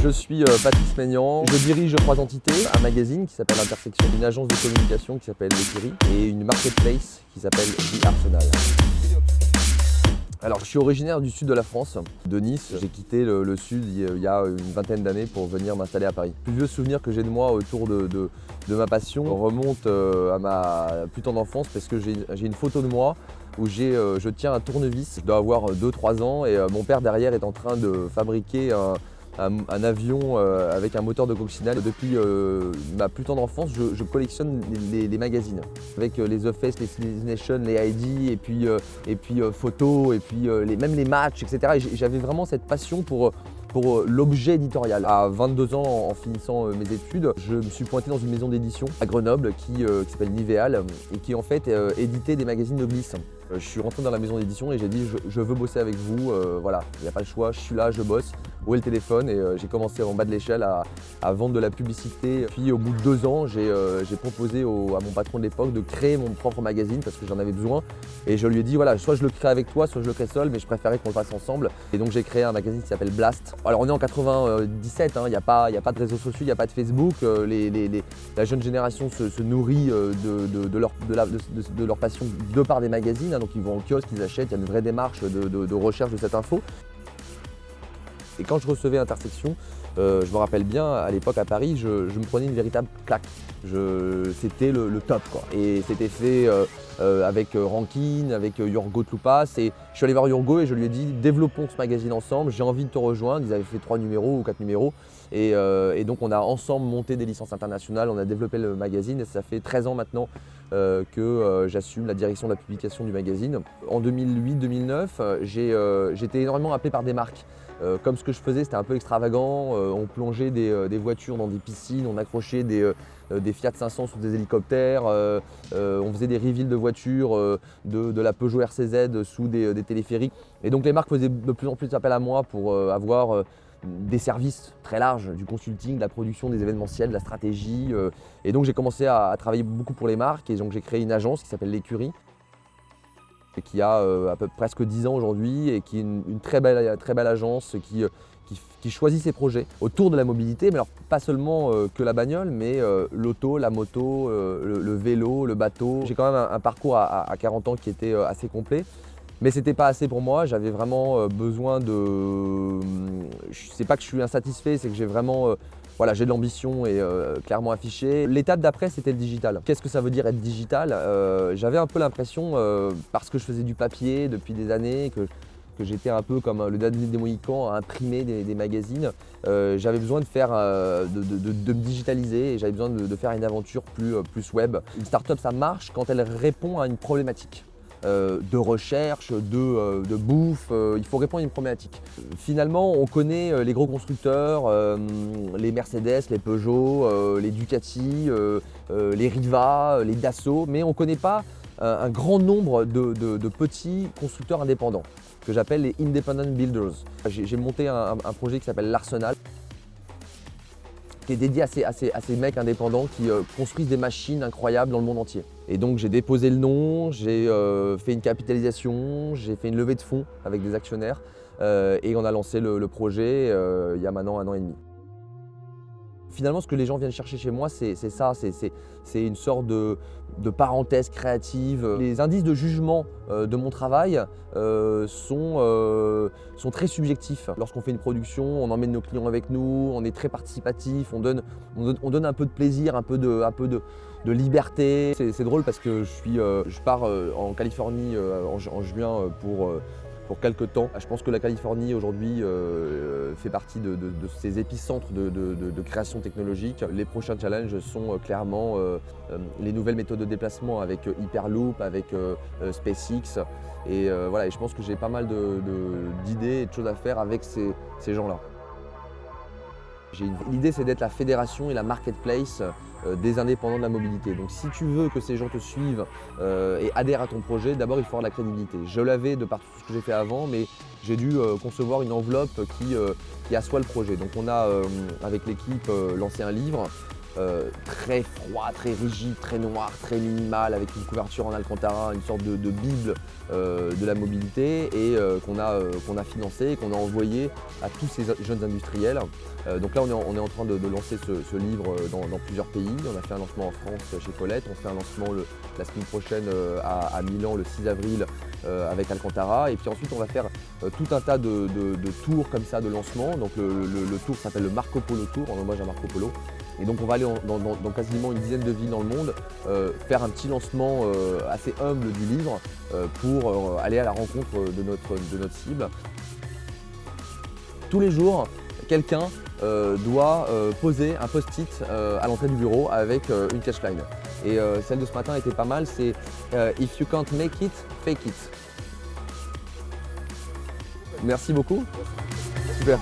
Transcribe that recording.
Je suis Patrice Maignan, je dirige 3 entités, un magazine qui s'appelle Intersection, une agence de communication qui s'appelle L'Écurie et une marketplace qui s'appelle The Arsenal. Alors je suis originaire du sud de la France, de Nice. J'ai quitté le sud il y a une vingtaine d'années pour venir m'installer à Paris. Le plus vieux souvenir que j'ai de moi autour de ma passion remonte à ma plus tendre enfance parce que j'ai une photo de moi où je tiens un tournevis. Je dois avoir 2-3 ans et mon père derrière est en train de fabriquer un avion avec un moteur de coccinelle. Depuis ma plus tendre enfance, je collectionne les magazines avec les The Face, les Cinéz Nation, les ID et puis photos et puis même les matchs, etc. Et j'avais vraiment cette passion pour l'objet éditorial. À 22 ans, en finissant mes études, je me suis pointé dans une maison d'édition à Grenoble qui s'appelle Nivéal et qui en fait éditait des magazines de glisse. Je suis rentré dans la maison d'édition et j'ai dit je veux bosser avec vous, voilà, il n'y a pas le choix, je suis là, je bosse. Où est le téléphone? Et j'ai commencé en bas de l'échelle à vendre de la publicité. Puis au bout de 2 ans, j'ai proposé à mon patron de l'époque de créer mon propre magazine parce que j'en avais besoin. Et je lui ai dit voilà, soit je le crée avec toi, soit je le crée seul, mais je préférais qu'on le fasse ensemble. Et donc j'ai créé un magazine qui s'appelle Blast. Alors on est en 97, il n'y a pas de réseaux sociaux, il n'y a pas de Facebook. La jeune génération se nourrit de leur passion de par des magazines. Donc ils vont en kiosque, ils achètent, il y a une vraie démarche de recherche de cette info. Et quand je recevais Intersection, je me rappelle bien, à l'époque à Paris, je me prenais une véritable claque. C'était le top, quoi. Et c'était fait avec Rankin, avec Yorgo Tloupas. Et je suis allé voir Yorgo et je lui ai dit développons ce magazine ensemble, j'ai envie de te rejoindre. Ils avaient fait 3 numéros ou 4 numéros. Et donc on a ensemble monté des licences internationales, on a développé le magazine et ça fait 13 ans maintenant que j'assume la direction de la publication du magazine. En 2008-2009, j'étais énormément appelé par des marques. Comme ce que je faisais, c'était un peu extravagant. On plongeait des voitures dans des piscines, on accrochait des Fiat 500 sous des hélicoptères, on faisait des reveals de voitures, de la Peugeot RCZ sous des téléphériques. Et donc les marques faisaient de plus en plus appel à moi pour avoir des services très larges, du consulting, de la production, des événementiels, de la stratégie. Et donc j'ai commencé à travailler beaucoup pour les marques et donc j'ai créé une agence qui s'appelle L'Écurie, qui a à peu presque 10 ans aujourd'hui et qui est une très belle agence qui choisit ses projets autour de la mobilité, mais alors pas seulement que la bagnole, mais l'auto, la moto, le vélo, le bateau. J'ai quand même un parcours à 40 ans qui était assez complet, mais c'était pas assez pour moi. J'avais vraiment besoin de... C'est pas que je suis insatisfait, c'est que j'ai vraiment... Voilà, j'ai de l'ambition et clairement affichée. L'étape d'après, c'était le digital. Qu'est-ce que ça veut dire être digital? J'avais un peu l'impression, parce que je faisais du papier depuis des années, que j'étais un peu comme le dernier des Mohicans à imprimer des magazines. J'avais besoin de me digitaliser et j'avais besoin de faire une aventure plus web. Une start-up, ça marche quand elle répond à une problématique. De recherche, de bouffe, il faut répondre à une problématique. Finalement, on connaît les gros constructeurs, les Mercedes, les Peugeot, les Ducati, les Riva, les Dassault, mais on ne connaît pas un grand nombre de petits constructeurs indépendants, que j'appelle les Independent Builders. J'ai monté un projet qui s'appelle l'Arsenal, qui est dédié à ces mecs indépendants qui construisent des machines incroyables dans le monde entier. Et donc j'ai déposé le nom, j'ai fait une capitalisation, j'ai fait une levée de fonds avec des actionnaires et on a lancé le projet il y a maintenant 1 an et demi. Finalement, ce que les gens viennent chercher chez moi, c'est ça, c'est une sorte de parenthèse créative. Les indices de jugement de mon travail sont très subjectifs. Lorsqu'on fait une production, on emmène nos clients avec nous, on est très participatif, on donne un peu de plaisir, un peu de liberté. C'est drôle parce que je pars en Californie en juin pour quelques temps. Je pense que la Californie aujourd'hui fait partie de ces épicentres de création technologique. Les prochains challenges sont clairement les nouvelles méthodes de déplacement avec Hyperloop, avec SpaceX. Et voilà, et je pense que j'ai pas mal d'idées et de choses à faire avec ces gens-là. L'idée, c'est d'être la fédération et la marketplace des indépendants de la mobilité. Donc si tu veux que ces gens te suivent et adhèrent à ton projet, d'abord il faut avoir de la crédibilité. Je l'avais de par tout ce que j'ai fait avant, mais j'ai dû concevoir une enveloppe qui assoit le projet. Donc on a, avec l'équipe, lancé un livre très froid, très rigide, très noir, très minimal, avec une couverture en alcantara, une sorte de bible de la mobilité et qu'on a financé et qu'on a envoyé à tous ces jeunes industriels. Donc là, on est en train de lancer ce livre dans plusieurs pays. On a fait un lancement en France chez Colette, on fait un lancement la semaine prochaine à Milan le 6 avril avec Alcantara. Et puis ensuite, on va faire tout un tas de tours comme ça de lancement. Donc le tour s'appelle le Marco Polo Tour, en hommage à Marco Polo. Et donc on va aller dans quasiment une dizaine de villes dans le monde, faire un petit lancement assez humble du livre pour aller à la rencontre de notre cible. Tous les jours, quelqu'un doit poser un post-it à l'entrée du bureau avec une catchline. Et celle de ce matin était pas mal, c'est If you can't make it, fake it. Merci beaucoup. Super.